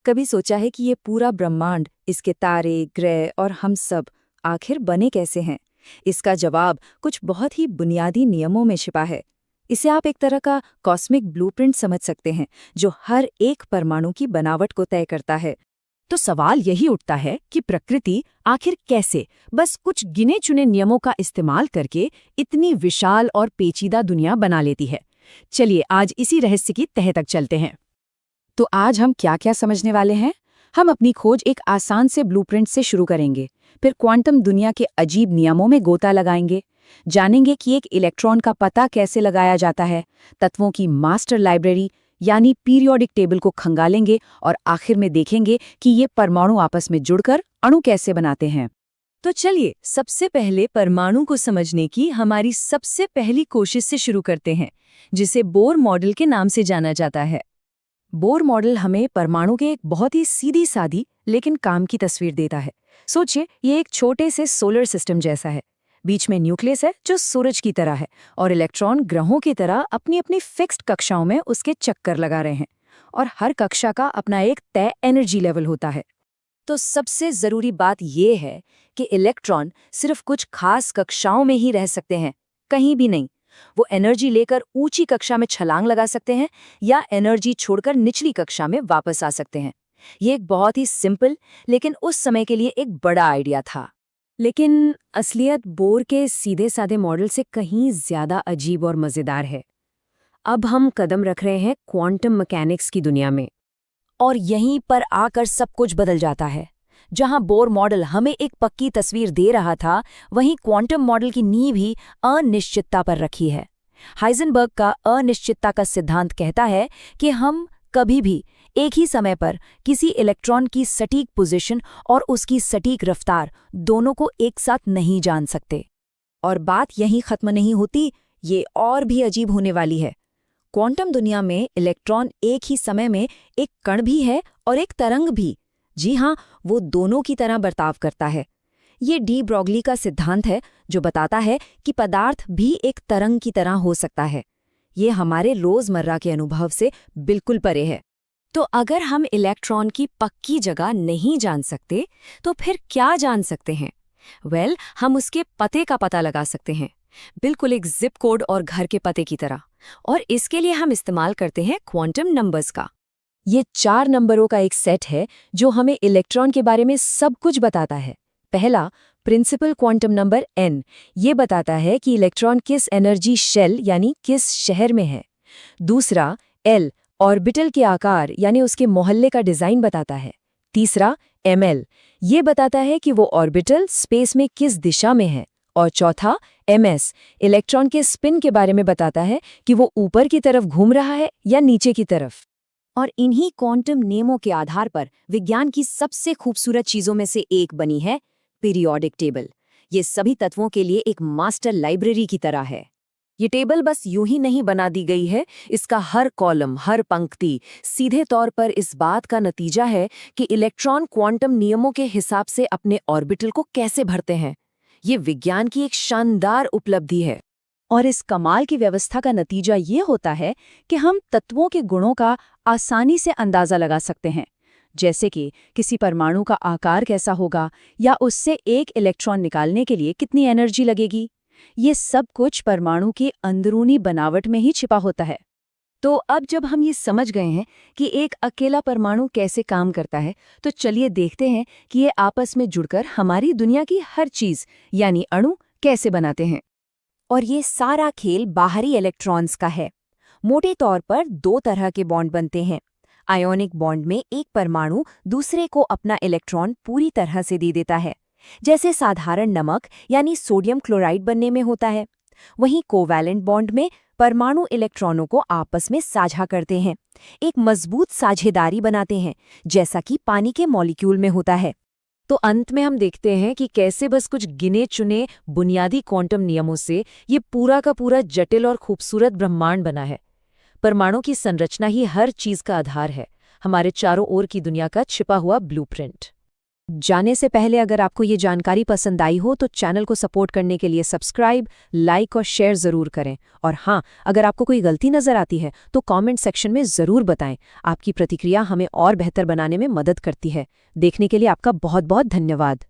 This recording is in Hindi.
कभी सोचा है कि ये पूरा ब्रह्मांड, इसके तारे, ग्रह और हम सब आखिर बने कैसे हैं? इसका जवाब कुछ बहुत ही बुनियादी नियमों में छिपा है। इसे आप एक तरह का कॉस्मिक ब्लूप्रिंट समझ सकते हैं, जो हर एक परमाणु की बनावट को तय करता है। तो सवाल यही उठता है कि प्रकृति आखिर कैसे बस कुछ गिने चुने नियमों का इस्तेमाल करके इतनी विशाल और पेचीदा दुनिया बना लेती है। चलिए आज इसी रहस्य की तह तक चलते हैं। तो आज हम क्या क्या समझने वाले हैं? हम अपनी खोज एक आसान से ब्लूप्रिंट से शुरू करेंगे, फिर क्वांटम दुनिया के अजीब नियमों में गोता लगाएंगे, जानेंगे कि एक इलेक्ट्रॉन का पता कैसे लगाया जाता है, तत्वों की मास्टर लाइब्रेरी यानी पीरियोडिक टेबल को खंगालेंगे और आखिर में देखेंगे कि ये परमाणु आपस में जुड़कर अणु कैसे बनाते हैं। तो चलिए सबसे पहले परमाणु को समझने की हमारी सबसे पहली कोशिश से शुरू करते हैं, जिसे बोर मॉडल के नाम से जाना जाता है। बोर मॉडल हमें परमाणु के एक बहुत ही सीधी सादी लेकिन काम की तस्वीर देता है। सोचिए, ये एक छोटे से सोलर सिस्टम जैसा है। बीच में न्यूक्लियस है जो सूरज की तरह है और इलेक्ट्रॉन ग्रहों की तरह अपनी अपनी फिक्स्ड कक्षाओं में उसके चक्कर लगा रहे हैं, और हर कक्षा का अपना एक तय एनर्जी लेवल होता है। तो सबसे जरूरी बात यह है कि इलेक्ट्रॉन सिर्फ कुछ खास कक्षाओं में ही रह सकते हैं, कहीं भी नहीं। वो एनर्जी लेकर ऊंची कक्षा में छलांग लगा सकते हैं या एनर्जी छोड़कर निचली कक्षा में वापस आ सकते हैं। ये एक बहुत ही सिंपल लेकिन उस समय के लिए एक बड़ा आइडिया था। लेकिन असलियत बोर के सीधे साधे मॉडल से कहीं ज्यादा अजीब और मजेदार है। अब हम कदम रख रहे हैं क्वांटम मैकेनिक्स की दुनिया में, और यहीं पर आकर सब कुछ बदल जाता है। जहां बोर मॉडल हमें एक पक्की तस्वीर दे रहा था, वहीं क्वांटम मॉडल की नींव ही अनिश्चितता पर रखी है। हाइजेनबर्ग का अनिश्चितता का सिद्धांत कहता है कि हम कभी भी एक ही समय पर किसी इलेक्ट्रॉन की सटीक पोजीशन और उसकी सटीक रफ्तार दोनों को एक साथ नहीं जान सकते। और बात यहीं खत्म नहीं होती, ये और भी अजीब होने वाली है। क्वांटम दुनिया में इलेक्ट्रॉन एक ही समय में एक कण भी है और एक तरंग भी। जी हाँ, वो दोनों की तरह बर्ताव करता है। ये डी ब्रॉगली का सिद्धांत है, जो बताता है कि पदार्थ भी एक तरंग की तरह हो सकता है। ये हमारे रोजमर्रा के अनुभव से बिल्कुल परे है। तो अगर हम इलेक्ट्रॉन की पक्की जगह नहीं जान सकते, तो फिर क्या जान सकते हैं? हम उसके पते का पता लगा सकते हैं, बिल्कुल एक जिप कोड और घर के पते की तरह। और इसके लिए हम इस्तेमाल करते हैं क्वांटम नंबर्स का। ये 4 नंबरों का एक सेट है जो हमें इलेक्ट्रॉन के बारे में सब कुछ बताता है। पहला, प्रिंसिपल क्वांटम नंबर n, ये बताता है कि इलेक्ट्रॉन किस एनर्जी शेल यानी किस शहर में है। दूसरा, l, ऑर्बिटल के आकार यानी उसके मोहल्ले का डिजाइन बताता है। तीसरा, ml, ये बताता है कि वो ऑर्बिटल स्पेस में किस दिशा में है। और चौथा, ms, इलेक्ट्रॉन के स्पिन के बारे में बताता है कि वो ऊपर की तरफ घूम रहा है या नीचे की तरफ। और इन्हीं क्वांटम नियमों के आधार पर विज्ञान की सबसे खूबसूरत चीजों में से एक बनी है पीरियोडिक टेबल। ये सभी तत्वों के लिए एक मास्टर लाइब्रेरी की तरह है। ये टेबल बस यूं ही नहीं बना दी गई है, इसका हर कॉलम, हर पंक्ति सीधे तौर पर इस बात का नतीजा है कि इलेक्ट्रॉन क्वांटम नियमों के हिसाब से अपने ऑर्बिटल को कैसे भरते हैं। ये विज्ञान की एक शानदार उपलब्धि है। और इस कमाल की व्यवस्था का नतीजा ये होता है कि हम तत्वों के गुणों का आसानी से अंदाजा लगा सकते हैं, जैसे कि किसी परमाणु का आकार कैसा होगा या उससे एक इलेक्ट्रॉन निकालने के लिए कितनी एनर्जी लगेगी। ये सब कुछ परमाणु की अंदरूनी बनावट में ही छिपा होता है। तो अब जब हम ये समझ गए हैं कि एक अकेला परमाणु कैसे काम करता है, तो चलिए देखते हैं कि ये आपस में जुड़कर हमारी दुनिया की हर चीज यानी अणु कैसे बनाते हैं। और ये सारा खेल बाहरी इलेक्ट्रॉन्स का है। मोटे तौर पर 2 तरह के बॉन्ड बनते हैं। आयोनिक बॉन्ड में एक परमाणु दूसरे को अपना इलेक्ट्रॉन पूरी तरह से दे देता है, जैसे साधारण नमक यानी सोडियम क्लोराइड बनने में होता है। वहीं कोवैलेंट बॉन्ड में परमाणु इलेक्ट्रॉनों को आपस में साझा करते हैं, एक मजबूत साझेदारी बनाते हैं, जैसा कि पानी के मॉलिक्यूल में होता है। तो अंत में हम देखते हैं कि कैसे बस कुछ गिने चुने बुनियादी क्वांटम नियमों से ये पूरा का पूरा जटिल और खूबसूरत ब्रह्मांड बना है। परमाणु की संरचना ही हर चीज का आधार है, हमारे चारों ओर की दुनिया का छिपा हुआ ब्लूप्रिंट। जाने से पहले अगर आपको ये जानकारी पसंद आई हो तो चैनल को सपोर्ट करने के लिए सब्सक्राइब, लाइक और शेयर ज़रूर करें। और हाँ, अगर आपको कोई गलती नज़र आती है तो कमेंट सेक्शन में ज़रूर बताएं। आपकी प्रतिक्रिया हमें और बेहतर बनाने में मदद करती है। देखने के लिए आपका बहुत बहुत धन्यवाद।